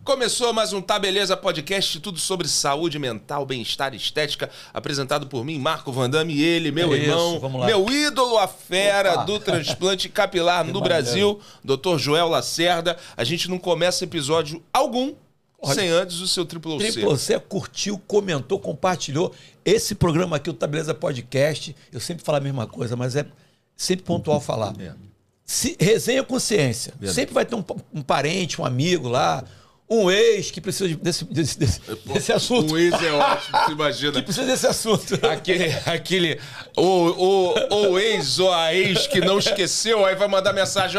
Começou mais um Tá Beleza Podcast, tudo sobre saúde mental, bem-estar e estética, apresentado por mim, Marco Vandame, e ele, meu irmão, meu ídolo, a fera do transplante capilar no Brasil, Dr. Joel Lacerda. A gente não começa episódio algum sem antes o seu Triplo C. Triplo C curtiu, comentou, compartilhou. Esse programa aqui, o Tá Beleza Podcast, eu sempre falo a mesma coisa, mas é sempre pontual falar. Resenha consciência. Sempre vai ter um parente, um amigo lá, um ex que precisa desse assunto. Um ex é ótimo, você imagina. Que precisa desse assunto. O ex ou a ex que não esqueceu, aí vai mandar mensagem,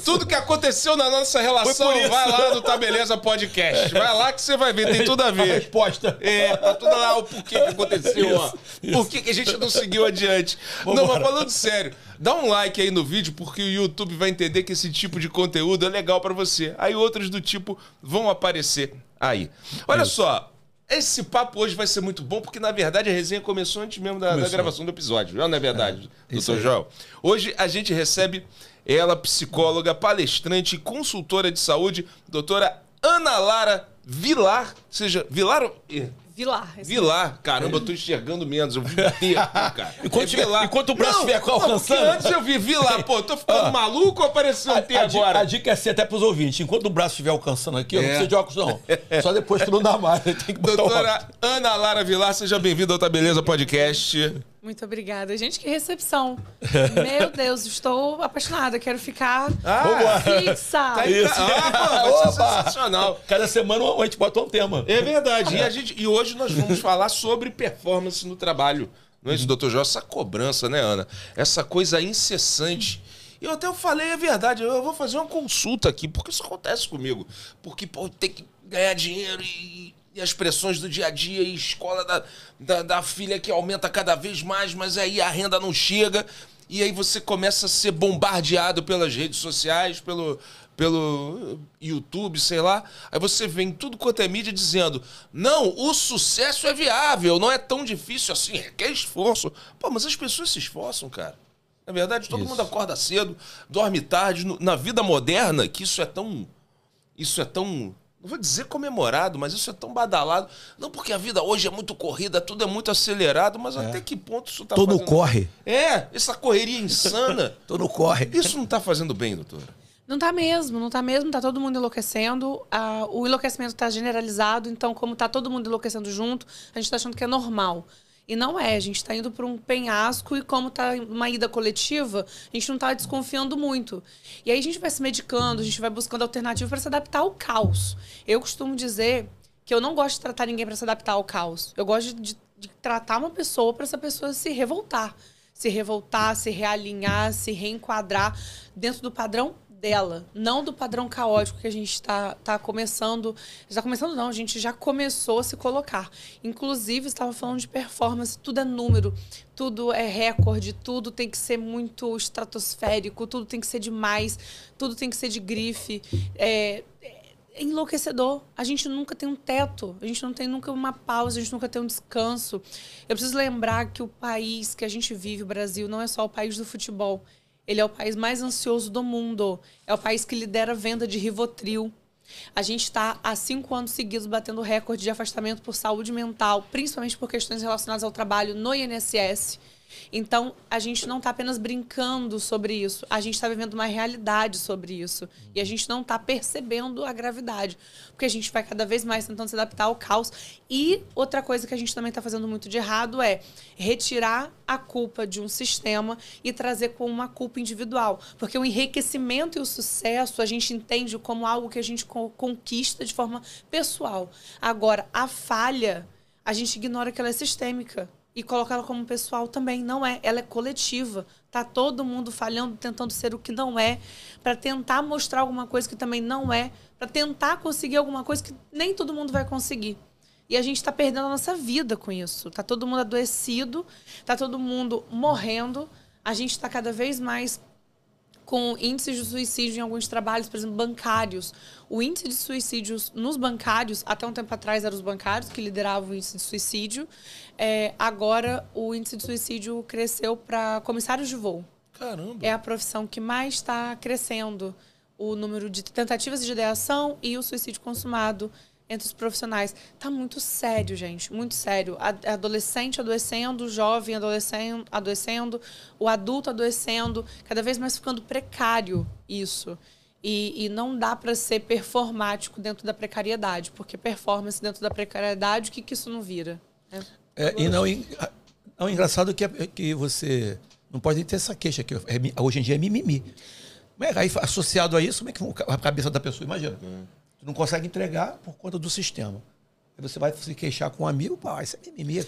tudo que aconteceu na nossa relação, vai lá no Tá Beleza Podcast. Vai lá que você vai ver, tem tudo a ver. A resposta. Tá tudo lá, o porquê que aconteceu, Por que a gente não seguiu adiante. Não, mas falando sério, dá um like aí no vídeo, porque o YouTube vai entender que esse tipo de conteúdo é legal pra você. Aí outros do tipo vão aparecer aí. Olha só, esse papo hoje vai ser muito bom, porque na verdade a resenha começou antes mesmo da gravação do episódio. Não é verdade, doutor Joel? Hoje a gente recebe ela, psicóloga, palestrante e consultora de saúde, doutora Ana Lara Vilar. Vilar, caramba, eu tô enxergando menos, eu vi tempo, cara. Enquanto o braço estiver alcançando. Antes eu vi Vilar, pô, tô ficando maluco ou apareceu um T agora? A dica é ser até pros ouvintes. Enquanto o braço estiver alcançando aqui, eu não preciso de óculos, não. Só depois que não dá mais, tem que botar doutora Ana Lara Vilar, seja bem-vinda ao Tá Beleza Podcast. Muito obrigada. Gente, que recepção. Meu Deus, estou apaixonada. Quero ficar fixa. Vai ser sensacional. Cada semana a gente bota um tema. É verdade. E hoje nós vamos falar sobre performance no trabalho. Não é isso, doutor Jorge? Essa cobrança, né, Ana? Essa coisa incessante. Eu até falei, é verdade, eu vou fazer uma consulta aqui, porque isso acontece comigo. Porque, pô, tem que ganhar dinheiro e as pressões do dia a dia e escola da filha que aumenta cada vez mais, mas aí a renda não chega. E aí você começa a ser bombardeado pelas redes sociais, pelo YouTube, sei lá. Aí você vê em tudo quanto é mídia dizendo: não, o sucesso é viável, não é tão difícil assim, requer esforço. Pô, mas as pessoas se esforçam, cara. Na verdade, todo mundo acorda cedo, dorme tarde. Na vida moderna, que isso é tão... Não vou dizer comemorado, mas isso é tão badalado. Não porque a vida hoje é muito corrida, tudo é muito acelerado, mas até que ponto isso tá fazendo... Tô no corre. Essa correria insana. Tô no corre. Isso não tá fazendo bem, doutora? Não tá mesmo, tá todo mundo enlouquecendo. O enlouquecimento tá generalizado, então como tá todo mundo enlouquecendo junto, a gente tá achando que é normal. E não é, a gente está indo para um penhasco e como está uma ida coletiva, a gente não está desconfiando muito. E aí a gente vai se medicando, a gente vai buscando alternativa para se adaptar ao caos. Eu costumo dizer que eu não gosto de tratar ninguém para se adaptar ao caos. Eu gosto de tratar uma pessoa para essa pessoa se revoltar, se realinhar, se reenquadrar dentro do padrão dela, não do padrão caótico que a gente tá começando. Está começando não, a gente já começou a se colocar. Inclusive, estava falando de performance, tudo é número, tudo é recorde, tudo tem que ser muito estratosférico, tudo tem que ser demais, tudo tem que ser de grife. É enlouquecedor. A gente nunca tem um teto, a gente não tem nunca uma pausa, a gente nunca tem um descanso. Eu preciso lembrar que o país que a gente vive, o Brasil, não é só o país do futebol. Ele é o país mais ansioso do mundo. É o país que lidera a venda de Rivotril. A gente está há 5 anos seguidos batendo recorde de afastamento por saúde mental, principalmente por questões relacionadas ao trabalho no INSS. Então, a gente não está apenas brincando sobre isso, a gente está vivendo uma realidade sobre isso. E a gente não está percebendo a gravidade, porque a gente vai cada vez mais tentando se adaptar ao caos. E outra coisa que a gente também está fazendo muito de errado é retirar a culpa de um sistema e trazer como uma culpa individual. Porque o enriquecimento e o sucesso a gente entende como algo que a gente conquista de forma pessoal. Agora, a falha, a gente ignora que ela é sistêmica. E colocar ela como pessoal também não é. Ela é coletiva. Tá todo mundo falhando, tentando ser o que não é, para tentar mostrar alguma coisa que também não é, para tentar conseguir alguma coisa que nem todo mundo vai conseguir. E a gente está perdendo a nossa vida com isso. Tá todo mundo adoecido, tá todo mundo morrendo. A gente está cada vez mais com índices de suicídio em alguns trabalhos, por exemplo, bancários. O índice de suicídios nos bancários, até um tempo atrás eram os bancários que lideravam o índice de suicídio. Agora o índice de suicídio cresceu para comissários de voo. Caramba! É a profissão que mais está crescendo. o número de tentativas de ideação e o suicídio consumado entre os profissionais. Tá muito sério, gente, muito sério. Adolescente adoecendo, o jovem adoecendo, o adulto adoecendo, cada vez mais ficando precário isso. E não dá para ser performático dentro da precariedade, porque performance dentro da precariedade, o que isso não vira? E não, o engraçado é que você não pode nem ter essa queixa, que hoje em dia é mimimi. Mas aí, associado a isso, como é que a cabeça da pessoa, imagina, tu não consegue entregar por conta do sistema. Aí você vai se queixar com um amigo, pá, isso é mimimi.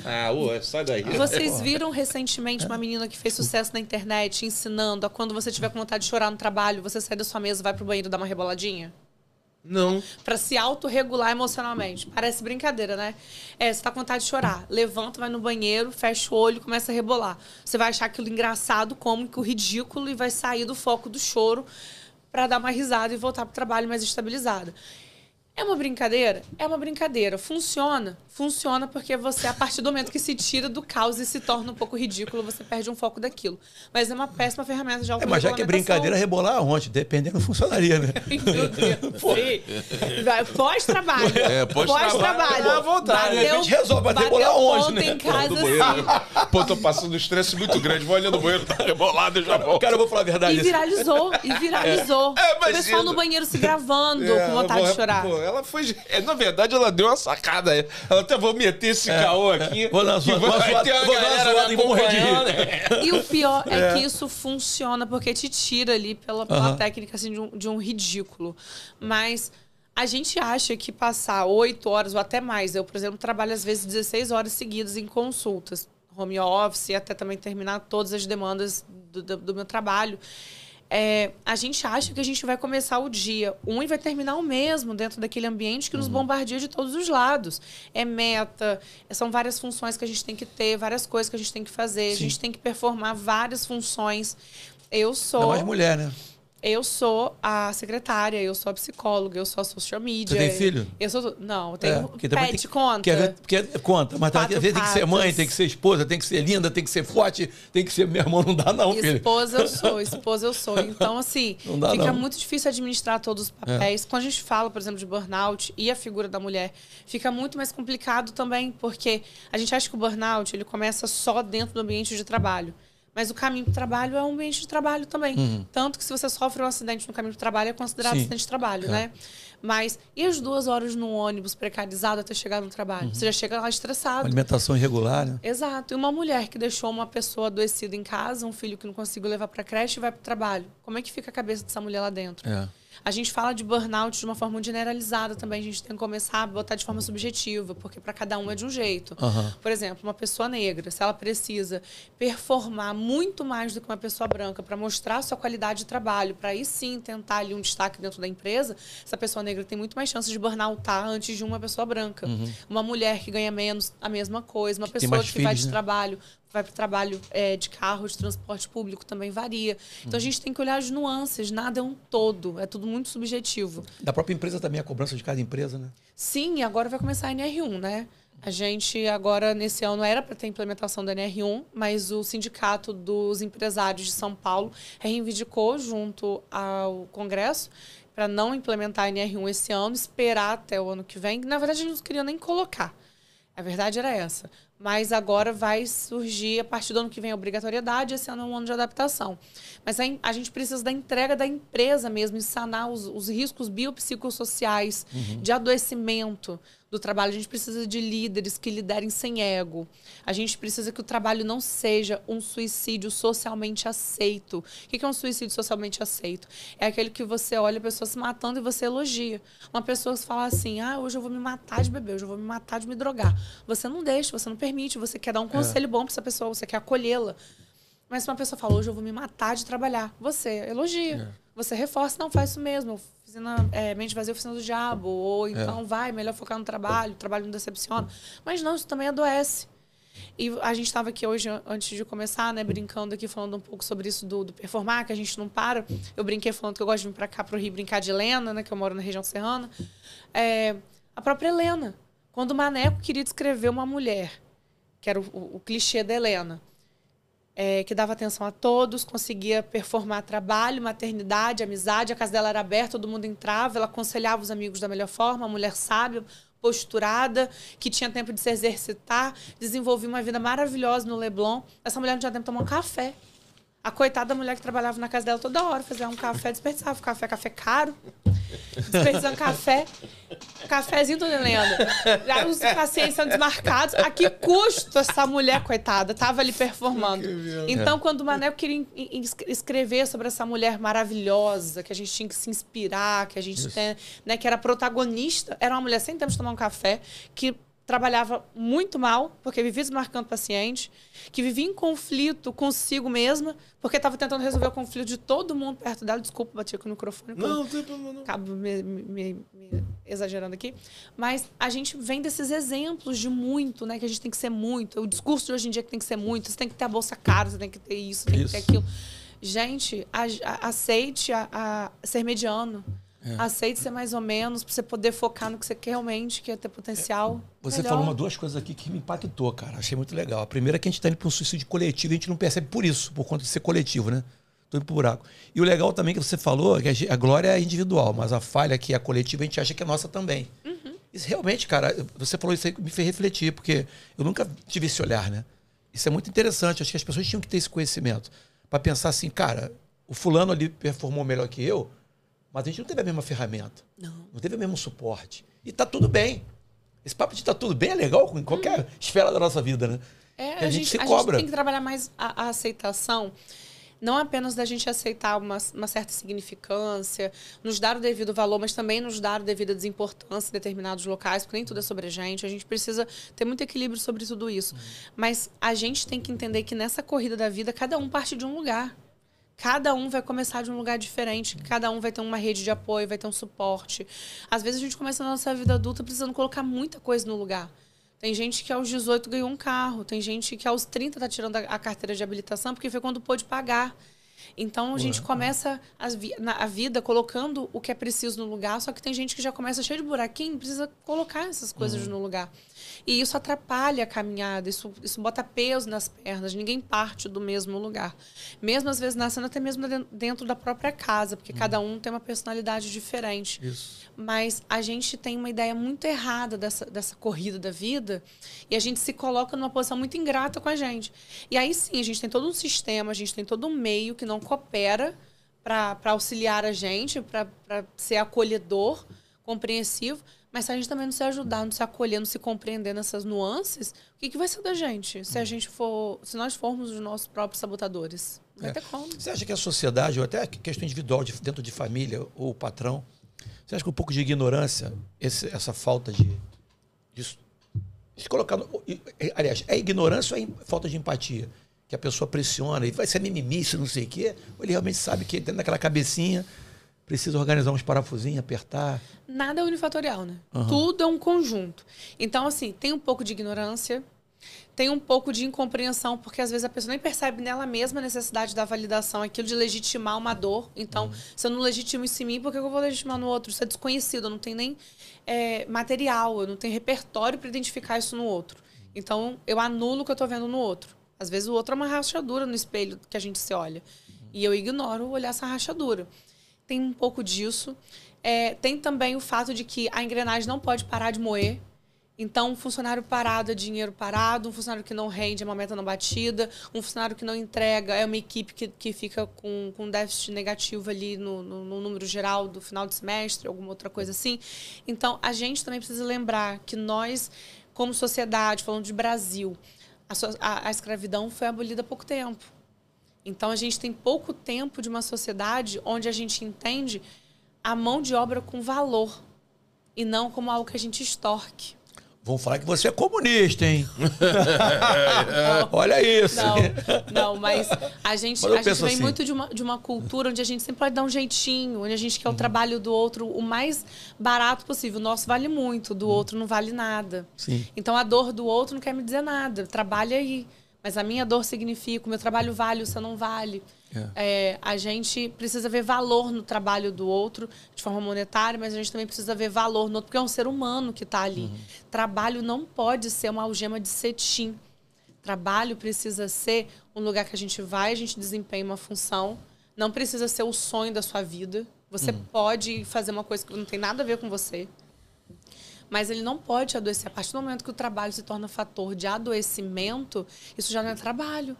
Sai daí. Vocês viram recentemente uma menina que fez sucesso na internet ensinando a quando você tiver com vontade de chorar no trabalho, você sai da sua mesa, vai pro banheiro dar uma reboladinha? Não. Pra se autorregular emocionalmente. Parece brincadeira, né? Você tá com vontade de chorar. Levanta, vai no banheiro, fecha o olho e começa a rebolar. Você vai achar aquilo engraçado, cômico, ridículo e vai sair do foco do choro pra dar uma risada e voltar pro trabalho mais estabilizada. É uma brincadeira? É uma brincadeira. Funciona? Funciona porque você, a partir do momento que se tira do caos e se torna um pouco ridículo, você perde um foco daquilo. Mas é uma péssima ferramenta de mas já que é brincadeira, rebolar onde? Dependendo, não funcionaria, né? Meu Deus. Pós-trabalho. Pós-trabalho. À vontade. A gente resolve, vai rebolar onde, né? Em casa, assim. Pô, tô passando um estresse muito grande. Vou olhando no banheiro, tá rebolado e já volto. Cara, eu vou falar a verdade. E viralizou. O pessoal no banheiro se gravando com vontade de chorar. Pô, ela foi... Na verdade, ela deu uma sacada. Ela até vou meter esse caô aqui. Vou dar uma zoada e vou morrer de rir. E o pior é que isso funciona porque te tira ali pela técnica assim, de um ridículo. Mas a gente acha que passar 8 horas ou até mais... Eu, por exemplo, trabalho às vezes 16 horas seguidas em consultas. Home office, até também terminar todas as demandas do meu trabalho. A gente acha que a gente vai começar o dia e vai terminar o mesmo dentro daquele ambiente que nos bombardeia de todos os lados. É meta, são várias funções que a gente tem que ter, várias coisas que a gente tem que fazer. Sim. A gente tem que performar várias funções. Eu sou... Ainda mais mulher, né? Eu sou a secretária, eu sou a psicóloga, eu sou a social media. Você tem filho? Não, eu tenho pet, conta. Conta, mas às vezes tem que ser mãe, tem que ser esposa, tem que ser linda, tem que ser forte, tem que ser... Meu irmão, não dá não, filho. Esposa eu sou. Então, assim, fica muito difícil administrar todos os papéis. Quando a gente fala, por exemplo, de burnout e a figura da mulher, fica muito mais complicado também, porque a gente acha que o burnout ele começa só dentro do ambiente de trabalho. Mas o caminho para o trabalho é um ambiente de trabalho também. Tanto que se você sofre um acidente no caminho para o trabalho, é considerado acidente de trabalho, né? Mas e as 2 horas no ônibus precarizado até chegar no trabalho? Você já chega lá estressado. Uma alimentação irregular, né? Exato. E uma mulher que deixou uma pessoa adoecida em casa, um filho que não conseguiu levar para a creche e vai para o trabalho. Como é que fica a cabeça dessa mulher lá dentro? A gente fala de burnout de uma forma muito generalizada também. A gente tem que começar a botar de forma subjetiva, porque para cada um é de um jeito. Por exemplo, uma pessoa negra, se ela precisa performar muito mais do que uma pessoa branca para mostrar sua qualidade de trabalho, para aí sim tentar ali um destaque dentro da empresa, essa pessoa negra tem muito mais chances de burnoutar antes de uma pessoa branca. Uma mulher que ganha menos, a mesma coisa. Uma pessoa que vai de trabalho... Vai para o trabalho de carro, de transporte público, também varia. Então, a gente tem que olhar as nuances. Nada é um todo. É tudo muito subjetivo. Da própria empresa também, a cobrança de cada empresa, né? Sim, agora vai começar a NR1, né? A gente agora, nesse ano, era para ter implementação da NR1, mas o Sindicato dos Empresários de São Paulo reivindicou junto ao Congresso para não implementar a NR1 esse ano, esperar até o ano que vem. Na verdade, a gente não queria nem colocar. A verdade era essa. Mas agora vai surgir, a partir do ano que vem, a obrigatoriedade, esse ano é um ano de adaptação. Mas a gente precisa da entrega da empresa mesmo, e sanar os riscos biopsicossociais, de adoecimento do trabalho. A gente precisa de líderes que liderem sem ego. A gente precisa que o trabalho não seja um suicídio socialmente aceito. O que é um suicídio socialmente aceito? É aquele que você olha a pessoa se matando e você elogia. Uma pessoa que fala assim, hoje eu vou me matar de beber, hoje eu vou me matar de me drogar. Você não deixa, você não permite, você quer dar um conselho bom para essa pessoa, você quer acolhê-la. Mas se uma pessoa fala, hoje eu vou me matar de trabalhar, você elogia. Você reforça, não, faz isso mesmo. Mente vazia, oficina do diabo. Ou então, melhor focar no trabalho, o trabalho não decepciona. Mas não, isso também adoece. E a gente estava aqui hoje, antes de começar, né, brincando aqui, falando um pouco sobre isso do performar, que a gente não para. Eu brinquei falando que eu gosto de vir para cá, para o Rio, brincar de Helena, né, que eu moro na região serrana. A própria Helena. Quando o Maneco queria descrever uma mulher, que era o clichê da Helena, que dava atenção a todos, conseguia performar trabalho, maternidade, amizade. A casa dela era aberta, todo mundo entrava, ela aconselhava os amigos da melhor forma, uma mulher sábia, posturada, que tinha tempo de se exercitar, desenvolvia uma vida maravilhosa no Leblon. Essa mulher não tinha tempo de tomar um café. A coitada da mulher que trabalhava na casa dela toda hora, fazia um café, desperdiçava café caro, desperdiçando cafezinho, tô lendo. Já os pacientes são desmarcados. A que custo essa mulher, coitada, tava ali performando. Então, quando o Maneco queria escrever sobre essa mulher maravilhosa, que a gente tinha que se inspirar, que a gente tem, né, que era protagonista, era uma mulher sem tempo de tomar um café, que trabalhava muito mal, porque vivia desmarcando paciente, que vivia em conflito consigo mesma, porque estava tentando resolver o conflito de todo mundo perto dela. Desculpa, bati aqui no microfone. Não, tem problema não. Acabo me exagerando aqui. Mas a gente vem desses exemplos de muito, né? Que a gente tem que ser muito. O discurso de hoje em dia que tem que ser muito. Você tem que ter a bolsa cara, você tem que ter isso, tem que ter aquilo. Gente, aceite a ser mediano. Aceite ser mais ou menos, para você poder focar no que você realmente quer ter potencial. Você falou duas coisas aqui que me impactou, cara. Achei muito legal. A primeira é que a gente está indo para um suicídio coletivo e a gente não percebe por isso, por conta de ser coletivo, né? Tô indo pro buraco. E o legal também que você falou é que a glória é individual, mas a falha que é coletiva a gente acha que é nossa também. Isso realmente, cara, você falou isso aí que me fez refletir, porque eu nunca tive esse olhar, né? Isso é muito interessante. Acho que as pessoas tinham que ter esse conhecimento para pensar assim, cara, o fulano ali performou melhor que eu, mas a gente não teve a mesma ferramenta. Não teve o mesmo suporte. E tá tudo bem. Esse papo de tá tudo bem é legal em qualquer esfera da nossa vida, né? A gente se cobra. A gente tem que trabalhar mais a aceitação, não apenas da gente aceitar uma certa significância, nos dar o devido valor, mas também nos dar a devida desimportância em determinados locais, porque nem tudo é sobre a gente. A gente precisa ter muito equilíbrio sobre tudo isso. Mas a gente tem que entender que nessa corrida da vida, cada um parte de um lugar. Cada um vai começar de um lugar diferente, cada um vai ter uma rede de apoio, vai ter um suporte. Às vezes a gente começa a nossa vida adulta precisando colocar muita coisa no lugar. Tem gente que aos 18 ganhou um carro, tem gente que aos 30 está tirando a carteira de habilitação porque foi quando pôde pagar. Então a gente começa a vida colocando o que é preciso no lugar, só que tem gente que já começa cheio de buraquinho, precisa colocar essas coisas no lugar. E isso atrapalha a caminhada, isso bota peso nas pernas, ninguém parte do mesmo lugar. Mesmo às vezes nascendo até mesmo dentro da própria casa, porque cada um tem uma personalidade diferente. Mas a gente tem uma ideia muito errada dessa corrida da vida e a gente se coloca numa posição muito ingrata com a gente. E aí sim, a gente tem todo um sistema, a gente tem todo um meio que não coopera para auxiliar a gente, para ser acolhedor, compreensivo. Mas se a gente também não se ajudar, não se acolher, não se compreender nessas nuances, o que vai ser da gente? Se nós formos os nossos próprios sabotadores, não vai ter como. Você acha que a sociedade, ou até a questão individual, dentro de família ou patrão, você acha que um pouco de ignorância, essa falta de colocar... Aliás, é ignorância ou é falta de empatia? Que a pessoa pressiona e vai ser mimimice, não sei o quê, ou ele realmente sabe que dentro daquela cabecinha precisa organizar uns parafusinhos, apertar? Nada é unifatorial, né? Tudo é um conjunto. Então, assim, tem um pouco de ignorância, tem um pouco de incompreensão, porque às vezes a pessoa nem percebe nela mesma a necessidade da validação, aquilo de legitimar uma dor. Então, se eu não legitimo isso em mim, por que eu vou legitimar no outro? Isso é desconhecido, eu não tenho nem material, eu não tenho repertório para identificar isso no outro. Então, eu anulo o que eu estou vendo no outro. Às vezes o outro é uma rachadura no espelho que a gente se olha. E eu ignoro olhar essa rachadura. Tem um pouco disso. Tem também o fato de que a engrenagem não pode parar de moer. Então, um funcionário parado é dinheiro parado, um funcionário que não rende é uma meta não batida, um funcionário que não entrega é uma equipe que fica com déficit negativo ali no número geral do final de semestre, alguma outra coisa assim. Então, a gente também precisa lembrar que nós, como sociedade, falando de Brasil, a escravidão foi abolida há pouco tempo. Então, a gente tem pouco tempo de uma sociedade onde a gente entende a mão de obra com valor e não como algo que a gente extorque. Vão falar que você é comunista, hein? Olha isso. Não, mas a gente vem assim, muito de uma cultura onde a gente sempre pode dar um jeitinho, onde a gente quer o trabalho do outro o mais barato possível. O nosso vale muito, do outro não vale nada. Sim. Então, a dor do outro não quer me dizer nada. Trabalha aí. Mas a minha dor significa, o meu trabalho vale, o seu não vale. A gente precisa ver valor no trabalho do outro de forma monetária, mas a gente também precisa ver valor no outro, porque é um ser humano que está ali. Trabalho não pode ser uma algema de cetim. Trabalho precisa ser um lugar que a gente vai, a gente desempenha uma função. Não precisa ser o sonho da sua vida. Você pode fazer uma coisa que não tem nada a ver com você. Mas ele não pode adoecer. A partir do momento que o trabalho se torna fator de adoecimento, isso já não é trabalho.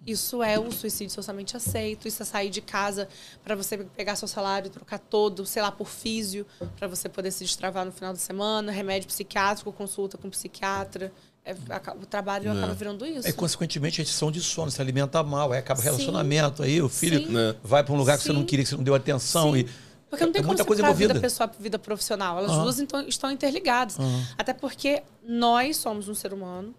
Isso é o suicídio socialmente aceito. Isso é sair de casa para você pegar seu salário e trocar todo, sei lá, por físio, para você poder se destravar no final da semana, remédio psiquiátrico, consulta com psiquiatra. O trabalho acaba virando isso. E, consequentemente, a restrição de sono, se alimenta mal, aí acaba relacionamento, aí o filho vai para um lugar que você não queria, que você não deu atenção. E porque não tem como muita coisa separar envolvida. vida pessoal e vida profissional. Elas duas estão interligadas. Até porque nós somos um ser humano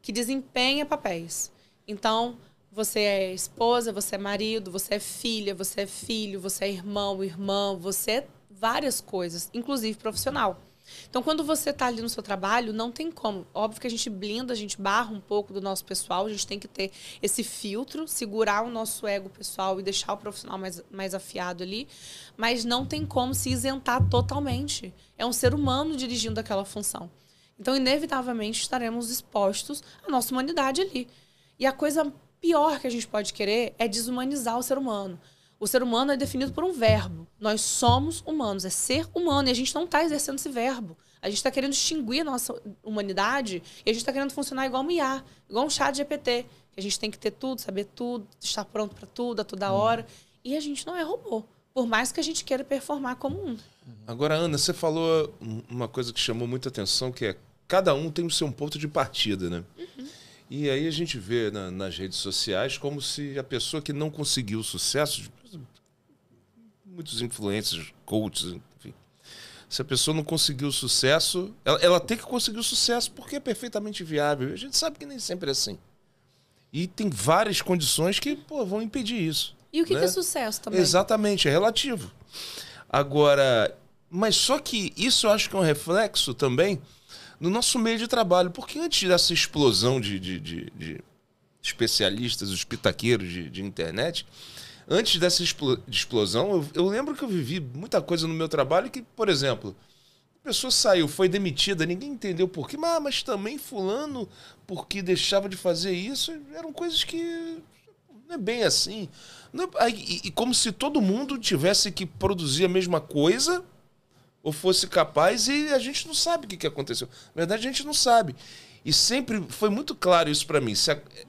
que desempenha papéis. Então, você é esposa, você é marido, você é filha, você é filho, você é irmão, irmã, você é várias coisas, inclusive profissional. Então, quando você está ali no seu trabalho, não tem como. Óbvio que a gente blinda, a gente barra um pouco do nosso pessoal, a gente tem que ter esse filtro, segurar o nosso ego pessoal e deixar o profissional mais afiado ali, mas não tem como se isentar totalmente. É um ser humano dirigindo aquela função. Então, inevitavelmente, estaremos expostos à nossa humanidade ali. E a coisa pior que a gente pode querer é desumanizar o ser humano. O ser humano é definido por um verbo. Nós somos humanos, é ser humano. E a gente não está exercendo esse verbo. A gente está querendo extinguir a nossa humanidade e a gente está querendo funcionar igual um IA, igual um chat GPT. Que a gente tem que ter tudo, saber tudo, estar pronto para tudo, a toda hora. E a gente não é robô, por mais que a gente queira performar como um. Agora, Ana, você falou uma coisa que chamou muita atenção, que é cada um tem o seu ponto de partida, né? E aí a gente vê nas redes sociais como se a pessoa que não conseguiu sucesso, muitos influencers, coaches, enfim, se a pessoa não conseguiu sucesso, ela tem que conseguir o sucesso porque é perfeitamente viável. A gente sabe que nem sempre é assim. E tem várias condições que vão impedir isso. E o que é sucesso também? Exatamente, é relativo. Agora, mas só que isso eu acho que é um reflexo também no nosso meio de trabalho, porque antes dessa explosão de especialistas, os pitaqueiros de internet, antes dessa explosão, eu lembro que eu vivi muita coisa no meu trabalho que, por exemplo, a pessoa saiu, foi demitida, ninguém entendeu por quê, mas também fulano, porque deixava de fazer isso, eram coisas que não é bem assim. E como se todo mundo tivesse que produzir a mesma coisa ou fosse capaz, e a gente não sabe o que aconteceu. Na verdade, a gente não sabe. E sempre foi muito claro isso pra mim.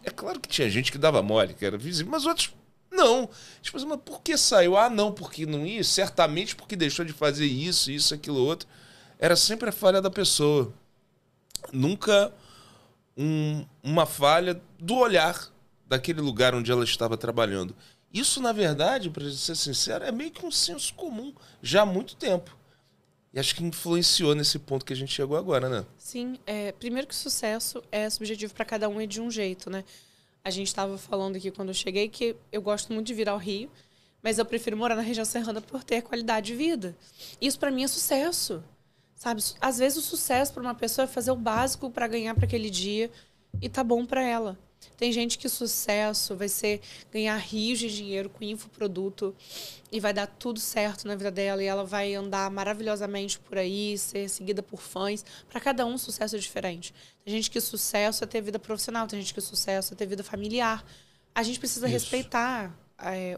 É claro que tinha gente que dava mole, que era visível, mas outros não. Tipo assim, mas por que saiu? Ah, não, porque não ia. Certamente porque deixou de fazer isso, aquilo, outro. Era sempre a falha da pessoa. Nunca uma falha do olhar daquele lugar onde ela estava trabalhando. Isso, na verdade, para ser sincero, é meio que um senso comum já há muito tempo. E acho que influenciou nesse ponto que a gente chegou agora, né? Sim. Primeiro que o sucesso é subjetivo para cada um e de um jeito, né? A gente estava falando aqui quando eu cheguei que eu gosto muito de vir ao Rio, mas eu prefiro morar na região serrana por ter qualidade de vida. Isso para mim é sucesso, sabe? Às vezes o sucesso para uma pessoa é fazer o básico para ganhar para aquele dia e tá bom para ela. Tem gente que sucesso vai ser ganhar rios de dinheiro com infoproduto e vai dar tudo certo na vida dela e ela vai andar maravilhosamente por aí, ser seguida por fãs. Para cada um, sucesso é diferente. Tem gente que sucesso é ter vida profissional, tem gente que sucesso é ter vida familiar. A gente precisa respeitar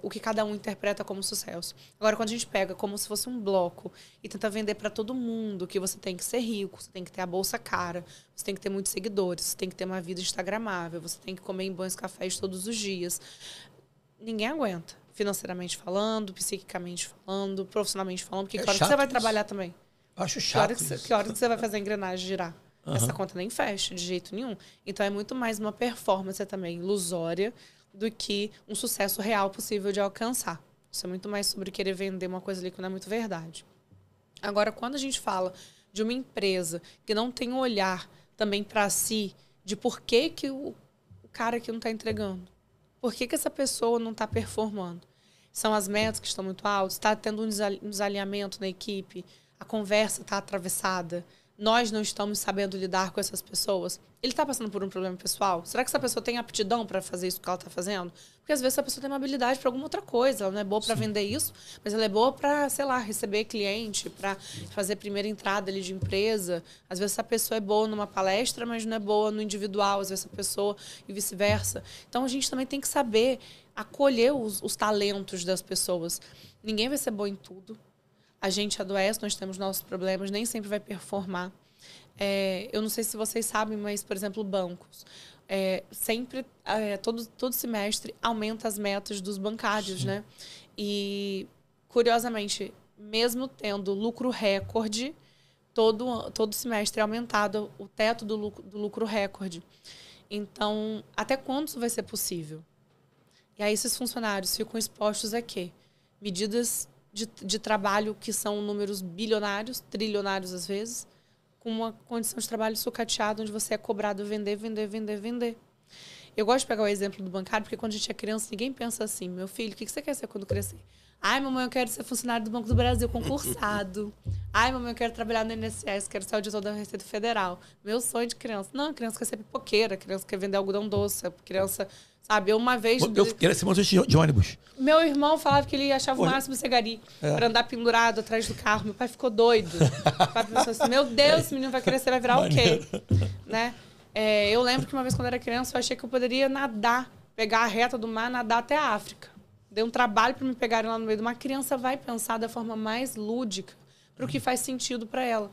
o que cada um interpreta como sucesso. Agora, quando a gente pega como se fosse um bloco e tenta vender para todo mundo que você tem que ser rico, você tem que ter a bolsa cara, você tem que ter muitos seguidores, você tem que ter uma vida instagramável, você tem que comer em bons cafés todos os dias, ninguém aguenta. Financeiramente falando, psiquicamente falando, profissionalmente falando, porque que hora que você vai trabalhar também? Acho chato. Que hora que você vai fazer a engrenagem girar? Essa conta nem fecha de jeito nenhum. Então é muito mais uma performance também ilusória do que um sucesso real possível de alcançar. Isso é muito mais sobre querer vender uma coisa ali que não é muito verdade. Agora, quando a gente fala de uma empresa que não tem um olhar também para si, de por que o cara aqui não está entregando, por que essa pessoa não está performando, são as metas que estão muito altas, está tendo um desalinhamento na equipe, a conversa está atravessada, nós não estamos sabendo lidar com essas pessoas? Ele está passando por um problema pessoal? Será que essa pessoa tem aptidão para fazer isso que ela está fazendo? Porque às vezes essa pessoa tem uma habilidade para alguma outra coisa. Ela não é boa para vender isso, mas ela é boa para, sei lá, receber cliente, para fazer a primeira entrada ali de empresa. Às vezes essa pessoa é boa numa palestra, mas não é boa no individual. Às vezes essa pessoa e vice-versa. Então a gente também tem que saber acolher os talentos das pessoas. Ninguém vai ser bom em tudo. A gente adoece, nós temos nossos problemas, nem sempre vai performar. Eu não sei se vocês sabem, mas, por exemplo, bancos. Sempre, todo semestre, aumenta as metas dos bancários, né? E, curiosamente, mesmo tendo lucro recorde, todo semestre é aumentado o teto do lucro recorde. Então, até quando isso vai ser possível? E aí esses funcionários ficam expostos a quê? Medidas de trabalho que são números bilionários, trilionários às vezes, com uma condição de trabalho sucateada, onde você é cobrado vender. Eu gosto de pegar o exemplo do bancário, porque quando a gente é criança, ninguém pensa assim, meu filho, o que você quer ser quando crescer? Ai, mamãe, eu quero ser funcionário do Banco do Brasil, concursado. Ai, mamãe, eu quero trabalhar no INSS, quero ser auditor da Receita Federal. Meu sonho de criança. Não, criança quer ser pipoqueira, criança quer vender algodão doce, criança... Sabe, eu uma vez... Eu queria ser motorista de ônibus. Meu irmão falava que ele achava o máximo ser gari, para andar pendurado atrás do carro. Meu pai ficou doido. O pai pensou assim, meu Deus, esse menino vai crescer, vai virar o quê? Né? Eu lembro que uma vez quando eu era criança, eu achei que eu poderia nadar, pegar a reta do mar, nadar até a África. Deu um trabalho para me pegarem lá no meio do mar. A criança vai pensar da forma mais lúdica para o que faz sentido para ela.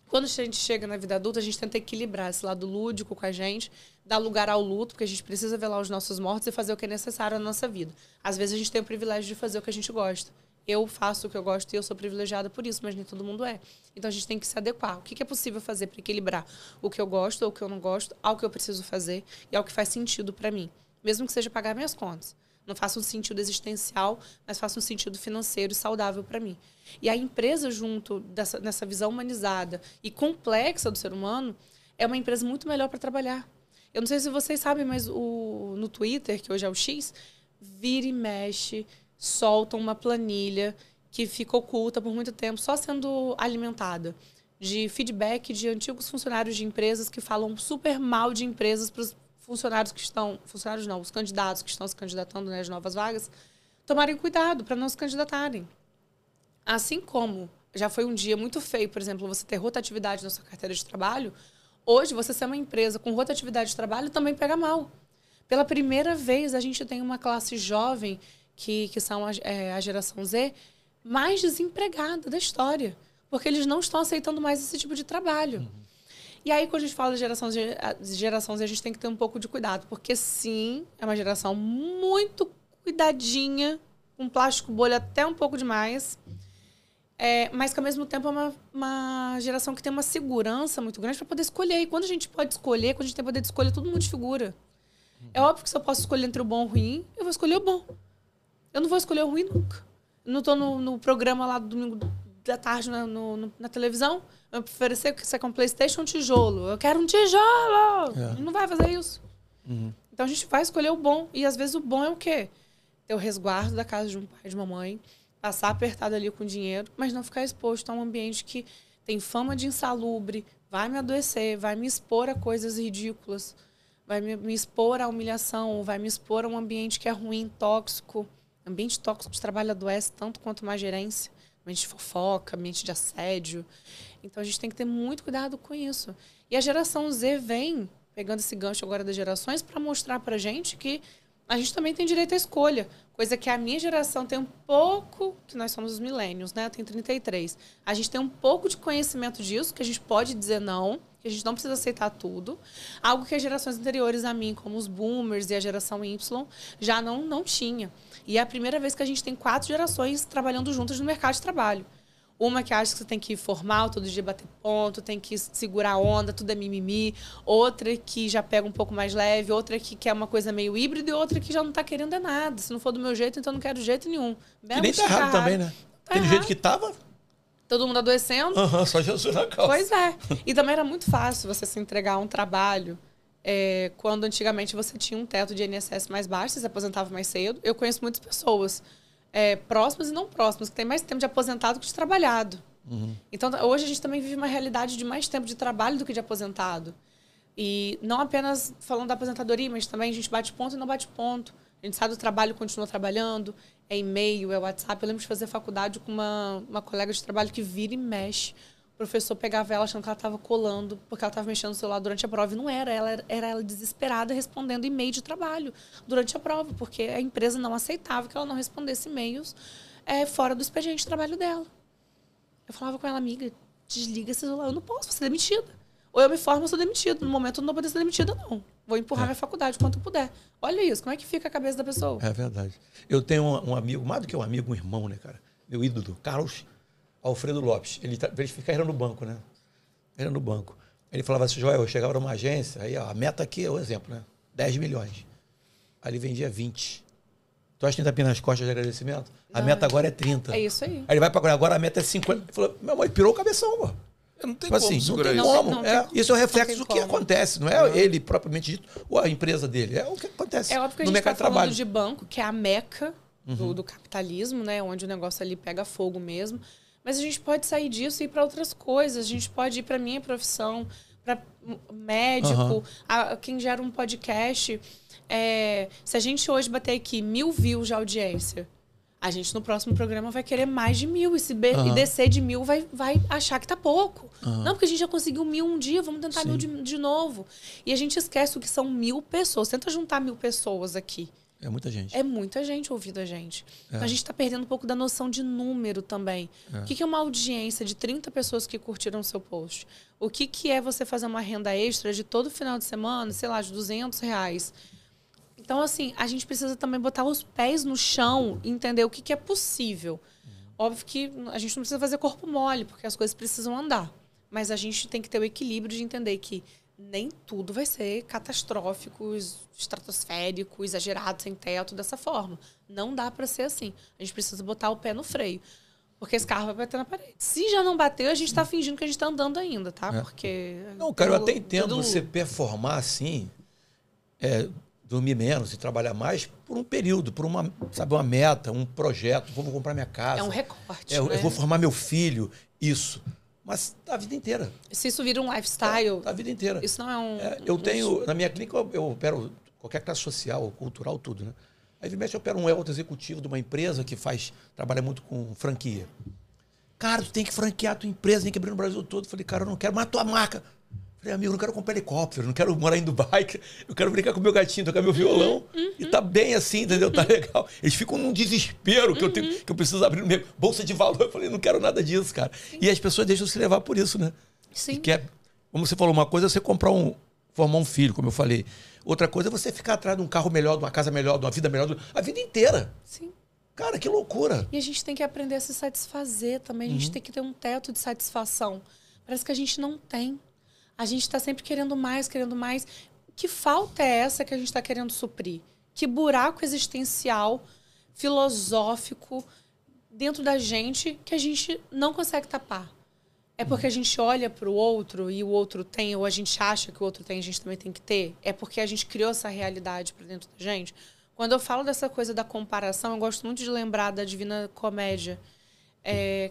Quando a gente chega na vida adulta, a gente tenta equilibrar esse lado lúdico com a gente, dar lugar ao luto, porque a gente precisa velar os nossos mortos e fazer o que é necessário na nossa vida. Às vezes a gente tem o privilégio de fazer o que a gente gosta. Eu faço o que eu gosto e eu sou privilegiada por isso, mas nem todo mundo é. Então a gente tem que se adequar. O que é possível fazer para equilibrar o que eu gosto ou o que eu não gosto, ao que eu preciso fazer e ao que faz sentido para mim. Mesmo que seja pagar minhas contas. Não faça um sentido existencial, mas faça um sentido financeiro e saudável para mim. E a empresa, junto nessa visão humanizada e complexa do ser humano, é uma empresa muito melhor para trabalhar. Eu não sei se vocês sabem, mas no Twitter, que hoje é o X, vira e mexe, soltam uma planilha que fica oculta por muito tempo, só sendo alimentada, de feedback de antigos funcionários de empresas que falam super mal de empresas para os funcionários que estão... Funcionários não, os candidatos que estão se candidatando, né, às novas vagas, tomarem cuidado para não se candidatarem. Assim como já foi um dia muito feio, por exemplo, você ter rotatividade na sua carteira de trabalho, hoje você ser uma empresa com rotatividade de trabalho também pega mal. Pela primeira vez, a gente tem uma classe jovem, que são a geração Z, mais desempregada da história, porque eles não estão aceitando mais esse tipo de trabalho. E aí, quando a gente fala de geração Z, a gente tem que ter um pouco de cuidado, porque sim, é uma geração muito cuidadinha, com plástico bolha até um pouco demais, mas que ao mesmo tempo é uma geração que tem uma segurança muito grande para poder escolher. E quando a gente pode escolher, quando a gente tem poder de escolha, todo mundo figura. É óbvio que se eu posso escolher entre o bom e o ruim, eu vou escolher o bom. Eu não vou escolher o ruim nunca. Eu não estou no programa lá do domingo da tarde na televisão, eu oferecer que você quer um PlayStation, um tijolo. Eu quero um tijolo! Não vai fazer isso. Então a gente vai escolher o bom. E às vezes o bom é o quê? Ter o resguardo da casa de um pai, de uma mãe, passar apertado ali com dinheiro, mas não ficar exposto a um ambiente que tem fama de insalubre, vai me adoecer, vai me expor a coisas ridículas, vai me expor à humilhação, vai me expor a um ambiente que é ruim, tóxico. Ambiente tóxico de trabalho adoece tanto quanto uma gerência. Ambiente de fofoca, ambiente de assédio. Então a gente tem que ter muito cuidado com isso. E a geração Z vem, pegando esse gancho agora das gerações, para mostrar pra gente que a gente também tem direito à escolha. Coisa que a minha geração tem um pouco, que nós somos os millennials, né? Eu tenho 33. A gente tem um pouco de conhecimento disso, que a gente pode dizer não, que a gente não precisa aceitar tudo. Algo que as gerações anteriores a mim, como os boomers e a geração Y, já não tinha. E é a primeira vez que a gente tem 4 gerações trabalhando juntas no mercado de trabalho. Uma que acha que você tem que ir formal, todo dia bater ponto, tem que segurar a onda, tudo é mimimi. Outra que já pega um pouco mais leve. Outra que quer uma coisa meio híbrida. E outra que já não tá querendo nada. Se não for do meu jeito, então não quero de jeito nenhum. E nem tá errado também, né? Tá Aquele jeito que tava... Todo mundo adoecendo. Só Jesus na calça. Pois é. E também era muito fácil você se entregar a um trabalho quando antigamente você tinha um teto de INSS mais baixo, você se aposentava mais cedo. Eu conheço muitas pessoas... próximas e não próximas, que tem mais tempo de aposentado que de trabalhado. Então, hoje a gente também vive uma realidade de mais tempo de trabalho do que de aposentado. E não apenas falando da aposentadoria, mas também a gente bate ponto e não bate ponto. A gente sai do trabalho e continua trabalhando. É e-mail, é WhatsApp. Eu lembro de fazer faculdade com uma colega de trabalho que vira e mexe. O professor pegava ela achando que ela estava colando, porque ela estava mexendo no celular durante a prova. E não era. Era ela desesperada respondendo e-mail de trabalho durante a prova, porque a empresa não aceitava que ela não respondesse e-mails fora do expediente de trabalho dela. Eu falava com ela, amiga, desliga esse celular. Eu não posso, vou ser demitida. Ou eu me formo, eu sou demitida. No momento eu não vou poder ser demitida, não. Vou empurrar minha faculdade quanto eu puder. Olha isso, como é que fica a cabeça da pessoa? É verdade. Eu tenho um amigo, mais do que um amigo, um irmão, né, cara? Meu ídolo, Carlos Alfredo Lopes. Ele era no banco, né? Era no banco. Ele falava assim, Joel, eu chegava numa agência, aí ó, a meta aqui é o exemplo, né? 10 milhões. Aí ele vendia 20. Tu acha que ainda pina nas costas de agradecimento? A meta agora é 30. É isso aí. Aí ele vai para agora a meta é 50. Ele falou, meu amor, ele pirou o cabeção, pô. Não tem Tipo como assim, segurar não isso. tem como. Isso é o reflexo do que acontece. Não é ele propriamente dito, ou a empresa dele. É o que acontece É óbvio que a no gente mercado está de trabalho. falando de banco, que é a meca do capitalismo, né? Onde o negócio ali pega fogo mesmo. Mas a gente pode sair disso e ir para outras coisas. A gente pode ir para a minha profissão, para médico, quem gera um podcast. Se a gente hoje bater aqui 1000 views de audiência, a gente no próximo programa vai querer mais de 1000. E descer de 1000 vai achar que tá pouco. Não, porque a gente já conseguiu 1000 um dia, vamos tentar 1000 de novo. E a gente esquece o que são 1000 pessoas. Tenta juntar 1000 pessoas aqui. É muita gente. É muita gente ouvindo a gente. Então a gente está perdendo um pouco da noção de número também. O que é uma audiência de 30 pessoas que curtiram o seu post? O que é você fazer uma renda extra de todo final de semana, sei lá, de R$200? Então, assim, a gente precisa também botar os pés no chão e entender o que é possível. Óbvio que a gente não precisa fazer corpo mole, porque as coisas precisam andar. Mas a gente tem que ter o equilíbrio de entender que nem tudo vai ser catastrófico, estratosférico, exagerado, sem teto, dessa forma. Não dá para ser assim. A gente precisa botar o pé no freio. Porque esse carro vai bater na parede. Se já não bateu, a gente está fingindo que a gente está andando ainda, tá? Porque... Não, cara, eu até entendo você performar assim, dormir menos e trabalhar mais por um período, por uma meta, um projeto. Vou comprar minha casa. É um recorte, Eu vou formar meu filho, isso. Mas a vida inteira. Se isso vira um lifestyle... A vida inteira. Isso não é um... eu tenho... Na minha clínica, eu opero qualquer classe social, cultural, tudo, né? Aí, de vez eu opero um alto executivo de uma empresa que trabalha muito com franquia. Cara, tu tem que franquear a tua empresa, tem que abrir no Brasil todo. Eu falei, cara, eu não quero mais a tua marca. Falei, amigo, eu não quero comprar helicóptero, não quero morar em Dubai, eu quero brincar com meu gatinho, tocar meu violão. E tá bem assim, entendeu? Tá legal. Eles ficam num desespero que eu preciso abrir minha bolsa de valor. Eu falei, não quero nada disso, cara. E as pessoas deixam se levar por isso, né? Sim. Como você falou, uma coisa é você formar um filho, como eu falei. Outra coisa é você ficar atrás de um carro melhor, de uma casa melhor, de uma vida melhor, a vida inteira. Sim. Cara, que loucura. E a gente tem que aprender a se satisfazer também. A gente tem que ter um teto de satisfação. Parece que a gente não tem. A gente está sempre querendo mais, querendo mais. Que falta é essa que a gente está querendo suprir? Que buraco existencial, filosófico, dentro da gente, que a gente não consegue tapar? É porque a gente olha para o outro e o outro tem, ou a gente acha que o outro tem, a gente também tem que ter? É porque a gente criou essa realidade para dentro da gente? Quando eu falo dessa coisa da comparação, eu gosto muito de lembrar da Divina Comédia.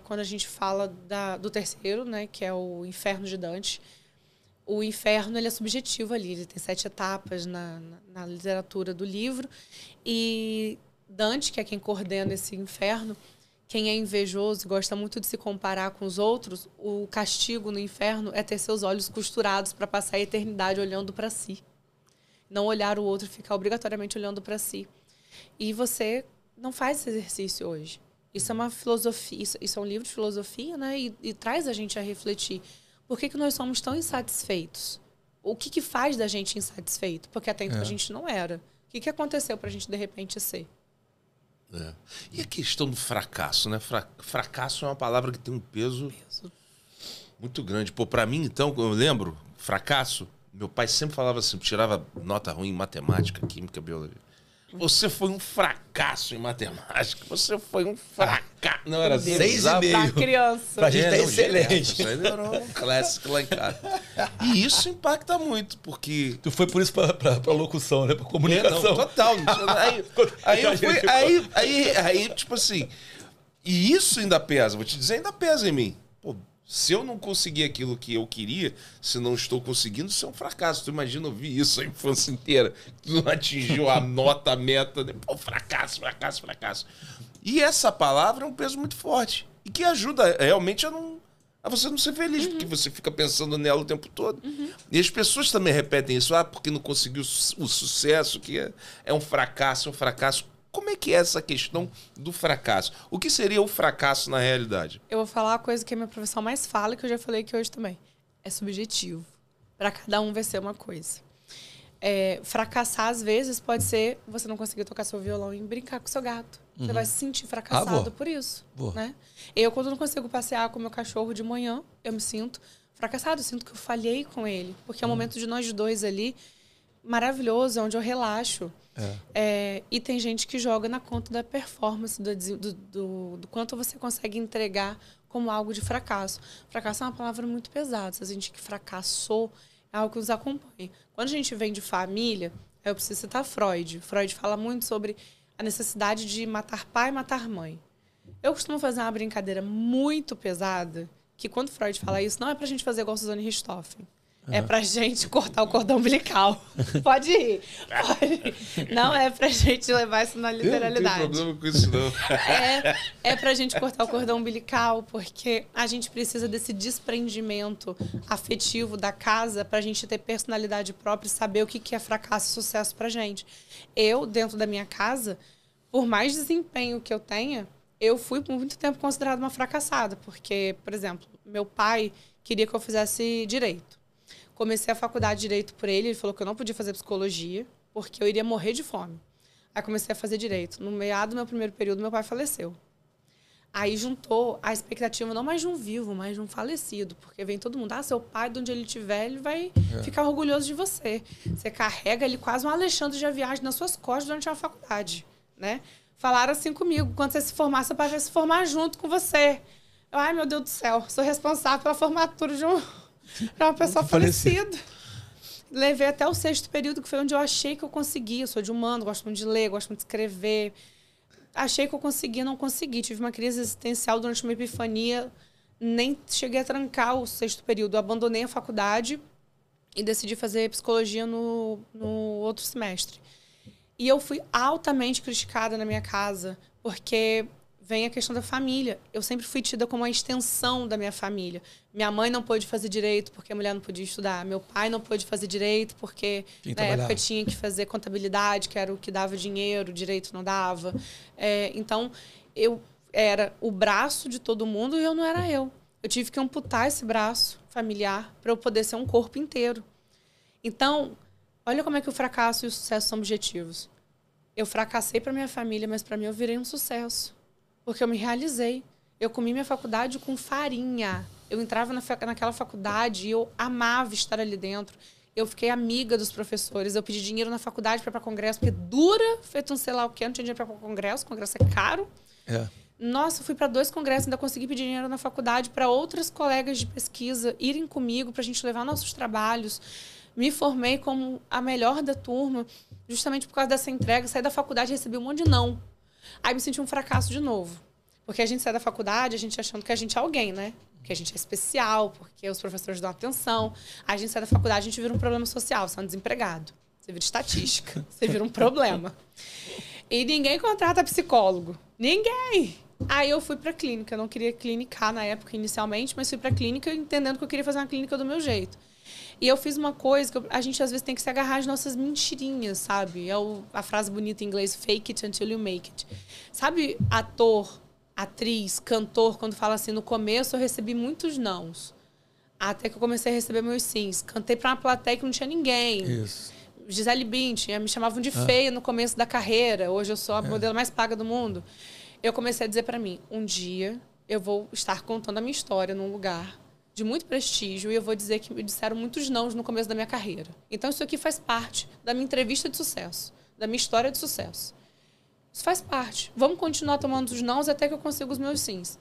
Quando a gente fala do terceiro, né, que é o Inferno de Dante. O inferno, ele é subjetivo ali, ele tem 7 etapas na literatura do livro. E Dante, que é quem coordena esse inferno, quem é invejoso e gosta muito de se comparar com os outros, o castigo no inferno é ter seus olhos costurados para passar a eternidade olhando para si. Não olhar o outro, ficar obrigatoriamente olhando para si. E você não faz esse exercício hoje. Isso é uma filosofia, isso é um livro de filosofia, né? E traz a gente a refletir. Por que nós somos tão insatisfeitos? O que faz da gente insatisfeito? Porque até então a gente não era. O que aconteceu para a gente, de repente, ser? E a questão do fracasso, né? Fracasso é uma palavra que tem um peso muito grande. Pô, para mim, então, eu lembro, fracasso, meu pai sempre falava assim, tirava nota ruim em matemática, química, biologia. Você foi um fracasso em matemática. Você foi um fracasso. Não, era 6,5. Pra criança. Pra gente é excelente. Isso aí virou um clássico lá em casa. E isso impacta muito, porque... Tu foi por isso pra locução, né? Pra comunicação. Não, total. Aí, tipo assim... E isso ainda pesa, vou te dizer, ainda pesa em mim. Pô, Se eu não conseguir aquilo que eu queria, se não estou conseguindo, isso é um fracasso. Tu imagina ouvir isso a infância inteira. Tu não atingiu a nota, a meta. Pô, fracasso, fracasso, fracasso. E essa palavra é um peso muito forte. E que ajuda realmente a você não ser feliz, porque você fica pensando nela o tempo todo. E as pessoas também repetem isso. Porque não conseguiu o sucesso, que é um fracasso, é um fracasso. Como é que é essa questão do fracasso? O que seria o fracasso na realidade? Eu vou falar a coisa que a minha profissão mais fala, que eu já falei aqui hoje também. É subjetivo. Para cada um vai ser uma coisa. Fracassar, às vezes, pode ser você não conseguir tocar seu violão e brincar com seu gato. Você vai se sentir fracassado por isso. Né? Eu, quando não consigo passear com meu cachorro de manhã, eu me sinto fracassado. Eu sinto que eu falhei com ele. Porque é um momento de nós dois ali maravilhoso, onde eu relaxo. E tem gente que joga na conta da performance, do quanto você consegue entregar como algo de fracasso. Fracasso é uma palavra muito pesada. Se a gente que fracassou, é algo que nos acompanha. Quando a gente vem de família, eu preciso citar Freud. Freud fala muito sobre a necessidade de matar pai e matar mãe. Eu costumo fazer uma brincadeira muito pesada, que quando Freud fala isso, não é pra gente fazer igual Suzane Richthofen. É pra gente cortar o cordão umbilical. Pode ir. Não é pra gente levar isso na literalidade. Não tem problema com isso, não. É pra gente cortar o cordão umbilical, porque a gente precisa desse desprendimento afetivo da casa pra gente ter personalidade própria e saber o que é fracasso e sucesso pra gente. Eu, dentro da minha casa, por mais desempenho que eu tenha, eu fui por muito tempo considerada uma fracassada. Porque, por exemplo, meu pai queria que eu fizesse direito. Comecei a faculdade de Direito por ele falou que eu não podia fazer psicologia, porque eu iria morrer de fome. Aí comecei a fazer Direito. No meado do meu primeiro período, meu pai faleceu. Aí juntou a expectativa não mais de um vivo, mas de um falecido. Porque vem todo mundo, seu pai, de onde ele estiver, ele vai ficar orgulhoso de você. Você carrega ele quase um Alexandre de viagem nas suas costas durante a faculdade, né? Falaram assim comigo, quando você se formar, seu pai vai se formar junto com você. Ai, meu Deus do céu, sou responsável pela formatura de uma pessoa falecida. Levei até o 6º período, que foi onde eu achei que eu conseguia. Eu sou de humano, gosto muito de ler, gosto muito de escrever. Achei que eu conseguia, não consegui. Tive uma crise existencial durante uma epifania. Nem cheguei a trancar o 6º período. Eu abandonei a faculdade e decidi fazer psicologia no outro semestre. E eu fui altamente criticada na minha casa, porque vem a questão da família. Eu sempre fui tida como uma extensão da minha família. Minha mãe não pôde fazer direito porque a mulher não podia estudar. Meu pai não pôde fazer direito porque na época tinha que fazer contabilidade, que era o que dava dinheiro, direito não dava. Então, eu era o braço de todo mundo e eu não era eu. Eu tive que amputar esse braço familiar para eu poder ser um corpo inteiro. Então, olha como é que o fracasso e o sucesso são objetivos. Eu fracassei para minha família, mas para mim eu virei um sucesso. Porque eu me realizei. Eu comi minha faculdade com farinha. Eu entrava naquela faculdade e eu amava estar ali dentro. Eu fiquei amiga dos professores. Eu pedi dinheiro na faculdade para ir para congresso, porque dura, feito um sei lá o quê, não tinha dinheiro para ir para congresso. Congresso é caro. Nossa, eu fui para 2 congressos, ainda consegui pedir dinheiro na faculdade para outras colegas de pesquisa irem comigo para a gente levar nossos trabalhos. Me formei como a melhor da turma, justamente por causa dessa entrega. Saí da faculdade e recebi um monte de não. Aí me senti um fracasso de novo. Porque a gente sai da faculdade, a gente achando que a gente é alguém, né? Que a gente é especial, porque os professores dão atenção. Aí a gente sai da faculdade, a gente vira um problema social. Você é um desempregado. Você vira estatística. Você vira um problema. E ninguém contrata psicólogo. Ninguém! Aí eu fui pra clínica. Eu não queria clinicar na época inicialmente, mas fui pra clínica entendendo que eu queria fazer uma clínica do meu jeito. E eu fiz uma coisa que a gente às vezes tem que se agarrar às nossas mentirinhas, sabe? É a frase bonita em inglês, fake it until you make it. Sabe, ator, atriz, cantor, quando fala assim, no começo eu recebi muitos nãos. Até que eu comecei a receber meus sims. Cantei pra uma plateia que não tinha ninguém. Isso. Gisele Bündchen, me chamavam de feia no começo da carreira. Hoje eu sou a modelo mais paga do mundo. Eu comecei a dizer pra mim, um dia eu vou estar contando a minha história num lugar de muito prestígio e eu vou dizer que me disseram muitos nãos no começo da minha carreira. Então isso aqui faz parte da minha entrevista de sucesso, da minha história de sucesso. Isso faz parte. Vamos continuar tomando os nãos até que eu consiga os meus sims.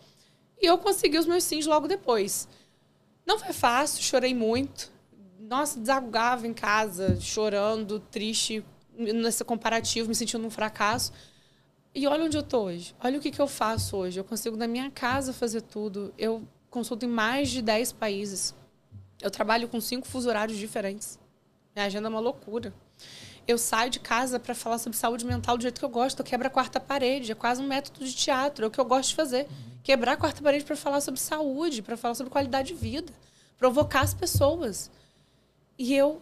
E eu consegui os meus sims logo depois. Não foi fácil, chorei muito. Nossa, desagugava em casa, chorando, triste, nesse comparativo, me sentindo um fracasso. E olha onde eu tô hoje. Olha o que eu faço hoje. Eu consigo na minha casa fazer tudo. Eu consulto em mais de 10 países. Eu trabalho com 5 fusos horários diferentes. Minha agenda é uma loucura. Eu saio de casa para falar sobre saúde mental do jeito que eu gosto. Eu quebro a quarta parede. É quase um método de teatro. É o que eu gosto de fazer. Quebrar a quarta parede para falar sobre saúde, para falar sobre qualidade de vida. Provocar as pessoas. E eu,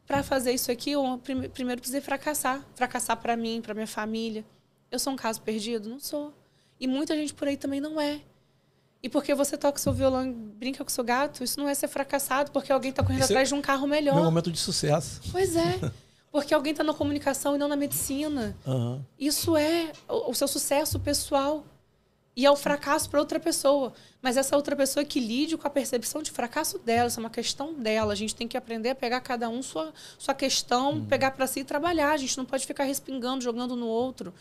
para fazer isso aqui, eu primeiro precisei fracassar. Fracassar para mim, para minha família. Eu sou um caso perdido? Não sou. E muita gente por aí também não é. E porque você toca seu violão e brinca com seu gato, isso não é ser fracassado, porque alguém está correndo atrás de um carro melhor. Meu momento de sucesso. Pois é. Porque alguém está na comunicação e não na medicina. Uhum. Isso é o seu sucesso pessoal. E é o fracasso para outra pessoa. Mas essa outra pessoa que lide com a percepção de fracasso dela, isso é uma questão dela. A gente tem que aprender a pegar cada um sua questão, pegar para si e trabalhar. A gente não pode ficar respingando, jogando no outro.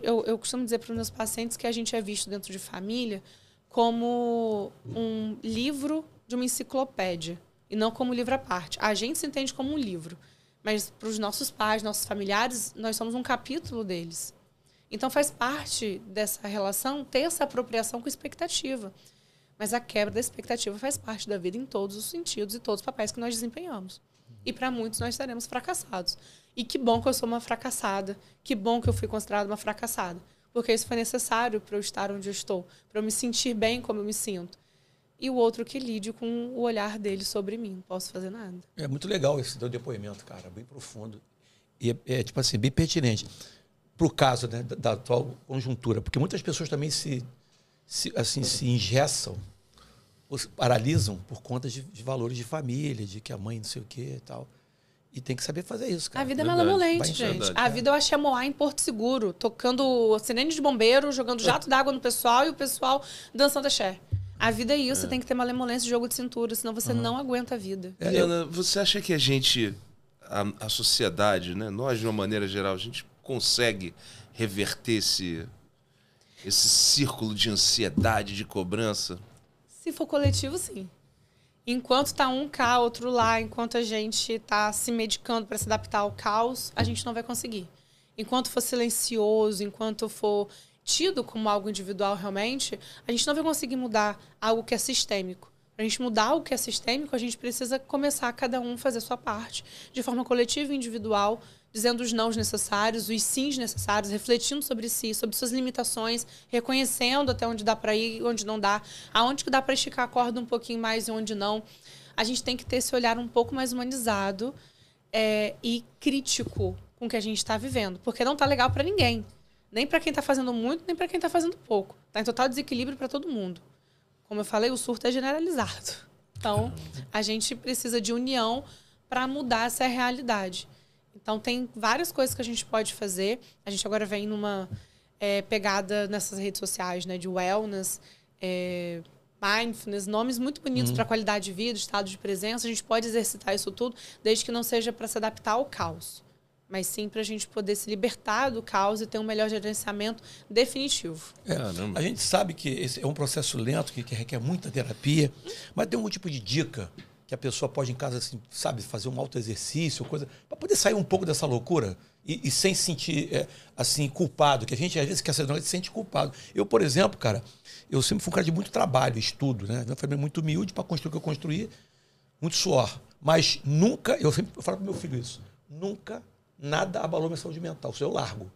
Eu costumo dizer para os meus pacientes que a gente é visto dentro de família como um livro de uma enciclopédia e não como livro à parte. A gente se entende como um livro, mas para os nossos pais, nossos familiares, nós somos um capítulo deles. Então faz parte dessa relação ter essa apropriação com expectativa. Mas a quebra da expectativa faz parte da vida em todos os sentidos e todos os papéis que nós desempenhamos. E para muitos nós seremos fracassados. E que bom que eu sou uma fracassada, que bom que eu fui considerada uma fracassada. Porque isso foi necessário para eu estar onde eu estou, para eu me sentir bem como eu me sinto. E o outro que lide com o olhar dele sobre mim. Não posso fazer nada. É muito legal esse teu depoimento, cara. Bem profundo. E tipo assim, bem pertinente para o caso, né, da atual conjuntura. Porque muitas pessoas também se engessam, ou se paralisam por conta de valores de família, de que a mãe não sei o quê e tal. E tem que saber fazer isso, cara. A vida é malemolente, gente. Verdade, a vida eu achei a Moá em Porto Seguro, tocando sirene de bombeiro, jogando jato d'água no pessoal e o pessoal dançando axé. A vida é isso, você tem que ter malemolência de jogo de cintura, senão você não aguenta a vida. Ana, você acha que a gente, a sociedade, né, nós de uma maneira geral, a gente consegue reverter esse círculo de ansiedade, de cobrança? Se for coletivo, sim. Enquanto tá um cá, outro lá, enquanto a gente tá se medicando para se adaptar ao caos, a gente não vai conseguir. Enquanto for silencioso, enquanto for tido como algo individual realmente, a gente não vai conseguir mudar algo que é sistêmico. Para a gente mudar o que é sistêmico, a gente precisa começar cada um a fazer a sua parte, de forma coletiva e individual, dizendo os nãos necessários, os sims necessários, refletindo sobre si, sobre suas limitações, reconhecendo até onde dá para ir e onde não dá, aonde que dá para esticar a corda um pouquinho mais e onde não. A gente tem que ter esse olhar um pouco mais humanizado e crítico com o que a gente está vivendo, porque não tá legal para ninguém, nem para quem está fazendo muito, nem para quem está fazendo pouco. Tá em total desequilíbrio para todo mundo. Como eu falei, o surto é generalizado. Então, a gente precisa de união para mudar essa realidade. Então, tem várias coisas que a gente pode fazer. A gente agora vem numa pegada nessas redes sociais, né, de wellness, mindfulness, nomes muito bonitos para qualidade de vida, estado de presença. A gente pode exercitar isso tudo, desde que não seja para se adaptar ao caos, mas sim para a gente poder se libertar do caos e ter um melhor gerenciamento definitivo. A gente sabe que esse é um processo lento, que requer muita terapia, mas tem algum tipo de dica que a pessoa pode em casa, assim, sabe, fazer um autoexercício, coisa, para poder sair um pouco dessa loucura e sem se sentir assim, culpado, que a gente às vezes quer ser, não, a gente se sente culpado. Eu, por exemplo, cara, eu sempre fui um cara de muito trabalho, estudo, né? Minha família é muito humilde para construir o que eu construí, muito suor. Mas nunca, eu sempre falo para meu filho isso, nunca nada abalou minha saúde mental. Se eu largo,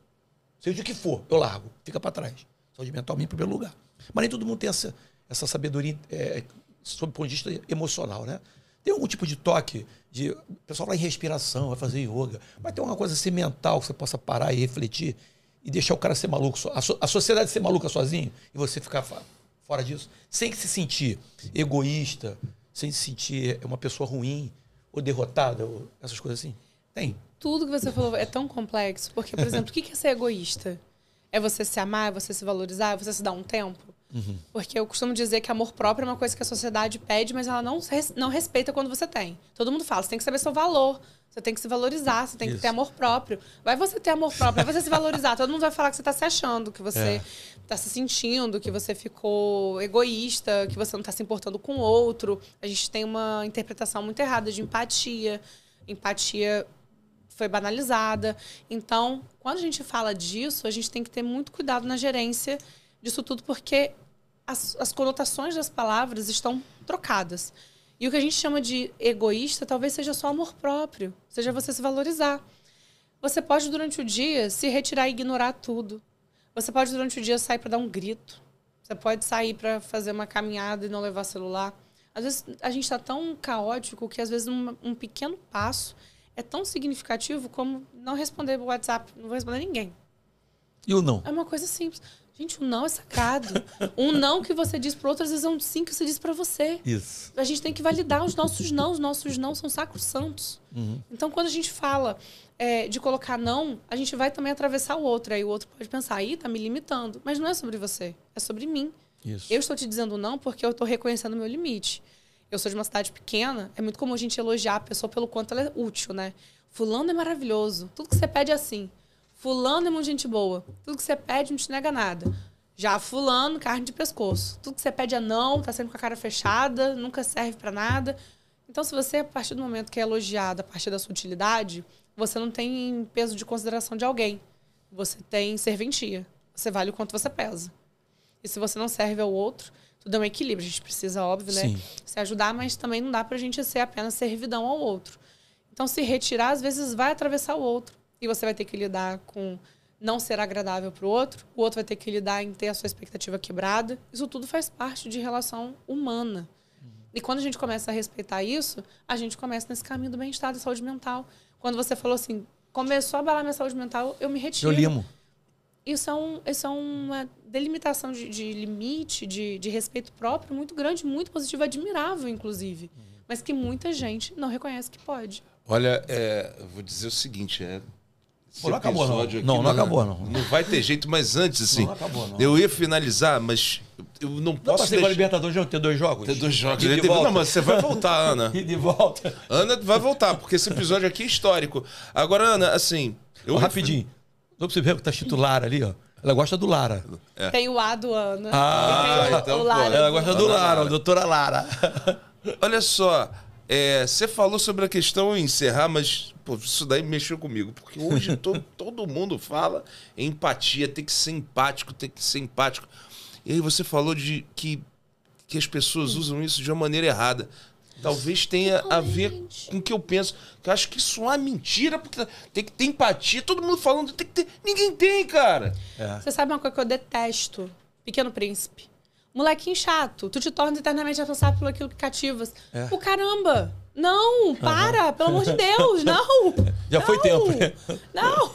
seja o que for, eu largo, fica para trás. Saúde mental em primeiro lugar. Mas nem todo mundo tem essa sabedoria sob o ponto de vista emocional, né? Tem algum tipo de toque, o pessoal vai em respiração, vai fazer yoga, mas tem alguma coisa assim mental que você possa parar e refletir e deixar o cara ser maluco, a sociedade ser maluca sozinho e você ficar fora disso, sem se sentir egoísta, sem se sentir uma pessoa ruim ou derrotada, ou essas coisas assim? Tem. Tudo que você falou é tão complexo, porque, por exemplo, o que é ser egoísta? É você se amar, é você se valorizar, é você se dar um tempo? Porque eu costumo dizer que amor próprio é uma coisa que a sociedade pede, mas ela não respeita quando você tem. Todo mundo fala, você tem que saber seu valor, você tem que se valorizar, você tem que ter amor próprio. Vai você ter amor próprio, vai você se valorizar. Todo mundo vai falar que você está se achando, que você está se sentindo, que você ficou egoísta, que você não está se importando com o outro. A gente tem uma interpretação muito errada de empatia. Empatia foi banalizada. Então, quando a gente fala disso, a gente tem que ter muito cuidado na gerência disso tudo, porque as conotações das palavras estão trocadas. E o que a gente chama de egoísta talvez seja só amor próprio, seja você se valorizar. Você pode, durante o dia, se retirar e ignorar tudo. Você pode, durante o dia, sair para dar um grito. Você pode sair para fazer uma caminhada e não levar celular. Às vezes, a gente está tão caótico que, às vezes, um pequeno passo é tão significativo como não responder o WhatsApp. Não vou responder ninguém. E o não? É uma coisa simples. Gente, o não é sagrado. Um não que você diz para outro, às vezes é um sim que você diz para você. Isso. A gente tem que validar os nossos não são sacrossantos. Então, quando a gente fala de colocar não, a gente vai também atravessar o outro. Aí o outro pode pensar, aí tá me limitando. Mas não é sobre você, é sobre mim. Isso. Eu estou te dizendo não porque eu estou reconhecendo o meu limite. Eu sou de uma cidade pequena, é muito comum a gente elogiar a pessoa pelo quanto ela é útil, né? Fulano é maravilhoso, tudo que você pede é assim. Fulano é muito gente boa. Tudo que você pede não te nega nada. Já fulano, carne de pescoço. Tudo que você pede é não, tá sempre com a cara fechada, nunca serve pra nada. Então, se você, a partir do momento que é elogiado, a partir da sua utilidade, você não tem peso de consideração de alguém. Você tem serventia. Você vale o quanto você pesa. E se você não serve ao outro, tudo é um equilíbrio. A gente precisa, óbvio, né, se ajudar, mas também não dá pra gente ser apenas servidão ao outro. Então, se retirar, às vezes, vai atravessar o outro. E você vai ter que lidar com não ser agradável para o outro vai ter que lidar em ter a sua expectativa quebrada. Isso tudo faz parte de relação humana. E quando a gente começa a respeitar isso, a gente começa nesse caminho do bem-estar, da saúde mental. Quando você falou assim, começou a abalar minha saúde mental, eu me retiro. Eu limo. Isso é uma delimitação de limite, de respeito próprio muito grande, muito positivo, admirável, inclusive. Mas que muita gente não reconhece que pode. Olha, eu vou dizer o seguinte, não acabou, não. Aqui, não acabou, não. Não vai ter jeito, mas antes, assim... Não acabou, não. Eu ia finalizar, mas eu não posso... Não passei com a Libertadores, não? Ter 2 jogos? Ter 2 jogos. E de volta. Não, mas você vai voltar, Ana. E de volta. Ana vai voltar, porque esse episódio aqui é histórico. Agora, Ana, assim... Rapidinho. Só pra você ver que tá escrito Lara ali, ó. Ela gosta do Lara. Tem o A do Ana. Então, o Lara. Ela gosta do Lara, a doutora Lara. Olha só... você falou sobre a questão em encerrar, mas pô, isso daí mexeu comigo. Porque hoje todo mundo fala em empatia, tem que ser empático, tem que ser empático. E aí você falou de que as pessoas usam isso de uma maneira errada. Talvez tenha a ver com o que eu penso. Que eu acho que isso é uma mentira, porque tem que ter empatia. Todo mundo falando, tem que ter... Ninguém tem, cara. Você sabe uma coisa que eu detesto? Pequeno Príncipe. Molequinho chato, tu te torna eternamente responsável por aquilo que cativas. O caramba! Não, para, pelo amor de Deus, não! Já foi tempo. Não!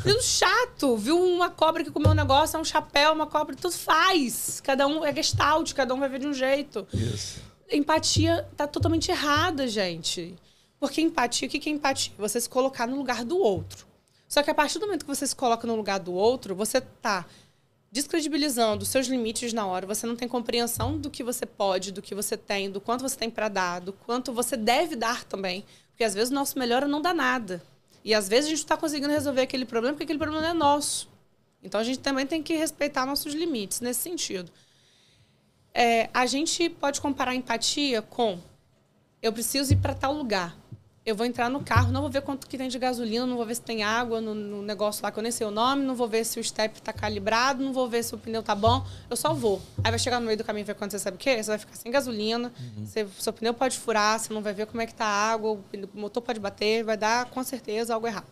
Viu chato, viu uma cobra que comeu um negócio, é um chapéu, uma cobra, tudo faz. Cada um é gestalt, cada um vai ver de um jeito. Isso. Empatia tá totalmente errada, gente. Porque empatia, o que é empatia? Você se colocar no lugar do outro. Só que a partir do momento que você se coloca no lugar do outro, você tá descredibilizando os seus limites na hora, você não tem compreensão do que você pode, do que você tem, do quanto você tem para dar, do quanto você deve dar também. Porque às vezes o nosso melhor é não dar nada. E às vezes a gente não está conseguindo resolver aquele problema porque aquele problema não é nosso. Então a gente também tem que respeitar nossos limites nesse sentido. A gente pode comparar empatia com eu preciso ir para tal lugar. Eu vou entrar no carro, não vou ver quanto que tem de gasolina, não vou ver se tem água no negócio lá que eu nem sei o nome, não vou ver se o step tá calibrado, não vou ver se o pneu tá bom, eu só vou. Aí vai chegar no meio do caminho e vai acontecer, sabe o quê? Você vai ficar sem gasolina, seu pneu pode furar, você não vai ver como é que tá a água, o motor pode bater, vai dar com certeza algo errado.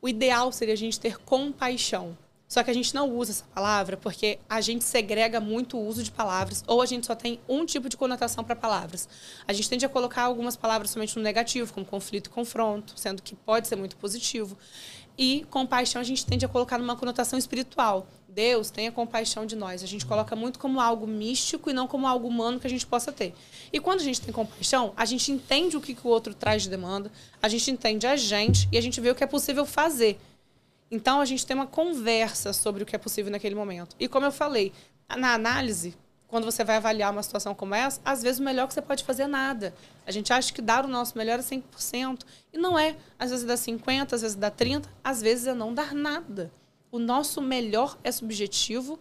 O ideal seria a gente ter compaixão. Só que a gente não usa essa palavra porque a gente segrega muito o uso de palavras ou a gente só tem um tipo de conotação para palavras. A gente tende a colocar algumas palavras somente no negativo, como conflito e confronto, sendo que pode ser muito positivo. E compaixão a gente tende a colocar numa conotação espiritual. Deus tenha compaixão de nós. A gente coloca muito como algo místico e não como algo humano que a gente possa ter. E quando a gente tem compaixão, a gente entende o que o outro traz de demanda, a gente entende a gente e a gente vê o que é possível fazer. Então, a gente tem uma conversa sobre o que é possível naquele momento. E como eu falei, na análise, quando você vai avaliar uma situação como essa, às vezes o melhor que você pode fazer é nada. A gente acha que dar o nosso melhor é 100%. E não é. Às vezes dá 50%, às vezes dá 30%, às vezes é não dar nada. O nosso melhor é subjetivo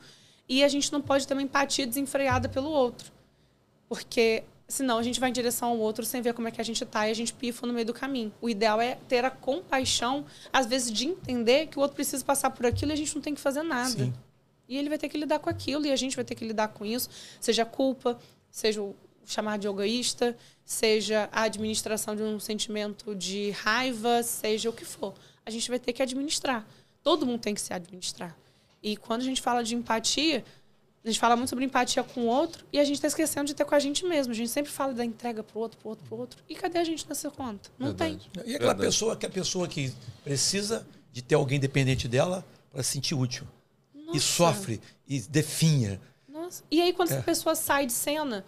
e a gente não pode ter uma empatia desenfreada pelo outro. Porque senão a gente vai em direção ao outro sem ver como é que a gente tá e a gente pifa no meio do caminho. O ideal é ter a compaixão, às vezes, de entender que o outro precisa passar por aquilo e a gente não tem que fazer nada. Sim. E ele vai ter que lidar com aquilo e a gente vai ter que lidar com isso. Seja culpa, seja o chamar de egoísta, seja a administração de um sentimento de raiva, seja o que for. A gente vai ter que administrar. Todo mundo tem que se administrar. E quando a gente fala de empatia, a gente fala muito sobre empatia com o outro e a gente está esquecendo de ter com a gente mesmo. A gente sempre fala da entrega pro outro, pro outro, pro outro. E cadê a gente nessa conta? Não tem. E aquela pessoa que precisa de ter alguém dependente dela para se sentir útil. Nossa. E sofre, e definha. Nossa. E aí quando essa pessoa sai de cena,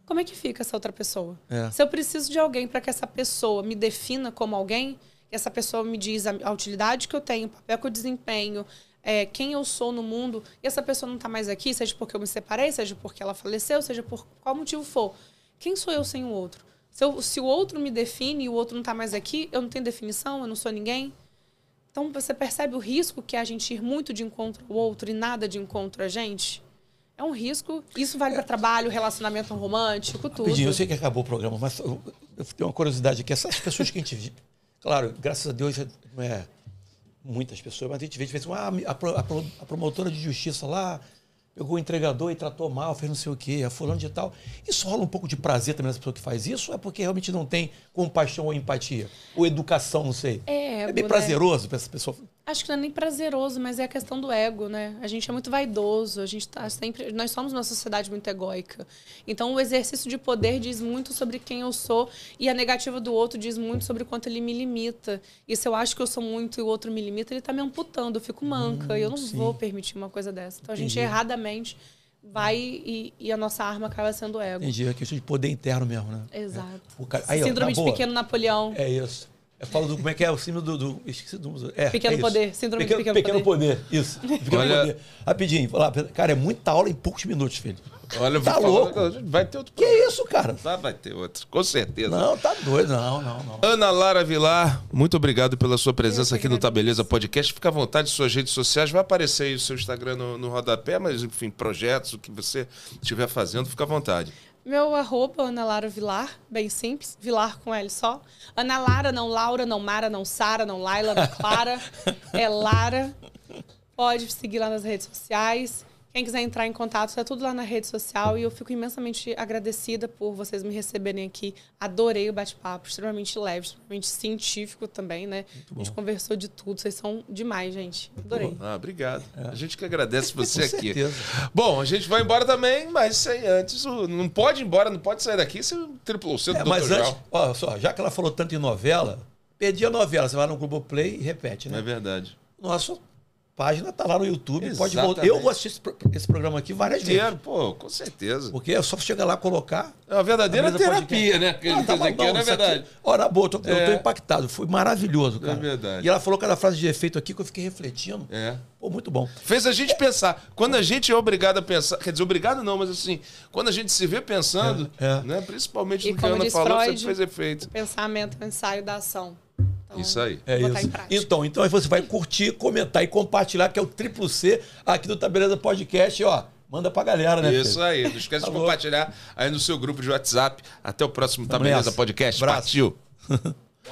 como é que fica essa outra pessoa? É. Se eu preciso de alguém para que essa pessoa me defina como alguém, que essa pessoa me diz a utilidade que eu tenho, o papel que eu desempenho, quem eu sou no mundo, e essa pessoa não está mais aqui, seja porque eu me separei, seja porque ela faleceu, seja por qual motivo for. Quem sou eu sem o outro? Se o outro me define e o outro não está mais aqui, eu não tenho definição, eu não sou ninguém. Então você percebe o risco que é a gente ir muito de encontro ao outro e nada de encontro a gente? É um risco. Isso vale para trabalho, relacionamento romântico, tudo. Eu sei que acabou o programa, mas eu tenho uma curiosidade aqui. Essas pessoas que a gente... Claro, graças a Deus não é muitas pessoas, mas a gente vê de vez em quando, a promotora de justiça lá pegou o entregador e tratou mal, fez não sei o quê, a fulano de tal. Isso rola um pouco de prazer também nessa pessoa que faz isso? Ou é porque realmente não tem compaixão ou empatia? Ou educação, não sei. É bem prazeroso para essa pessoa. Acho que não é nem prazeroso, mas é a questão do ego, né? A gente é muito vaidoso, a gente tá sempre... Nós somos uma sociedade muito egóica. Então, o exercício de poder diz muito sobre quem eu sou e a negativa do outro diz muito sobre o quanto ele me limita. E se eu acho que eu sou muito e o outro me limita, ele tá me amputando, eu fico manca. E eu não vou permitir uma coisa dessa. Então, a gente erradamente vai e a nossa arma acaba sendo o ego. Entendi, é questão de poder interno mesmo, né? Exato. Aí, síndrome de pequeno Napoleão. É isso. Eu falo como é que é o símbolo do esqueci do... Pequeno poder. Síndrome de pequeno poder. Isso. Poder. Rapidinho. Cara, é muita aula em poucos minutos, filho. Olha, tá louco. Vai ter outro programa. Que isso, cara? Vai ter outro, com certeza. Não, tá doido. Não. Ana Lara Vilar, muito obrigado pela sua presença aqui no Tá Beleza Podcast. Fica à vontade, suas redes sociais. Vai aparecer aí o seu Instagram no rodapé, mas, enfim, projetos, o que você estiver fazendo, fica à vontade. Meu arroba, Ana Lara Vilar, bem simples, Vilar com L só. Ana Lara, não Laura, não Mara, não Sara, não Laila, não Clara, é Lara. Pode seguir lá nas redes sociais. Quem quiser entrar em contato, está tudo lá na rede social. E eu fico imensamente agradecida por vocês me receberem aqui. Adorei o bate-papo, extremamente leve, extremamente científico também, né? A gente conversou de tudo, vocês são demais, gente. Adorei. Obrigado. A gente que agradece você aqui. Certeza. Bom, a gente vai embora também, mas sem antes, não pode ir embora, não pode sair daqui sem triplo C do Dr. Mas antes, João. olha só, já que ela falou tanto em novela, perdi a novela, você vai no Globoplay e repete, né? É verdade. Nossa página tá lá no YouTube, Exatamente. pode voltar. Eu assisto esse programa aqui várias vezes. Pô, com certeza. Porque é só chegar lá, colocar. É uma verdadeira terapia, né? Que ele fez aqui, não é verdade? Ora, boa, eu tô impactado. Foi maravilhoso, cara. É verdade. E ela falou cada frase de efeito aqui que eu fiquei refletindo. Pô, muito bom. Fez a gente pensar. Quando a gente é obrigado a pensar, quer dizer, obrigado não, mas assim, quando a gente se vê pensando, né? Principalmente no que a Ana falou, Freud, sempre fez efeito. Pensamento, ensaio da ação. Então, isso aí. É isso. Então aí você vai curtir, comentar e compartilhar, que é o triplo C aqui do Tá Beleza Podcast, ó. Manda pra galera, né? Isso aí. Não esquece de compartilhar aí no seu grupo de WhatsApp. Até o próximo Tá Beleza Podcast. Partiu.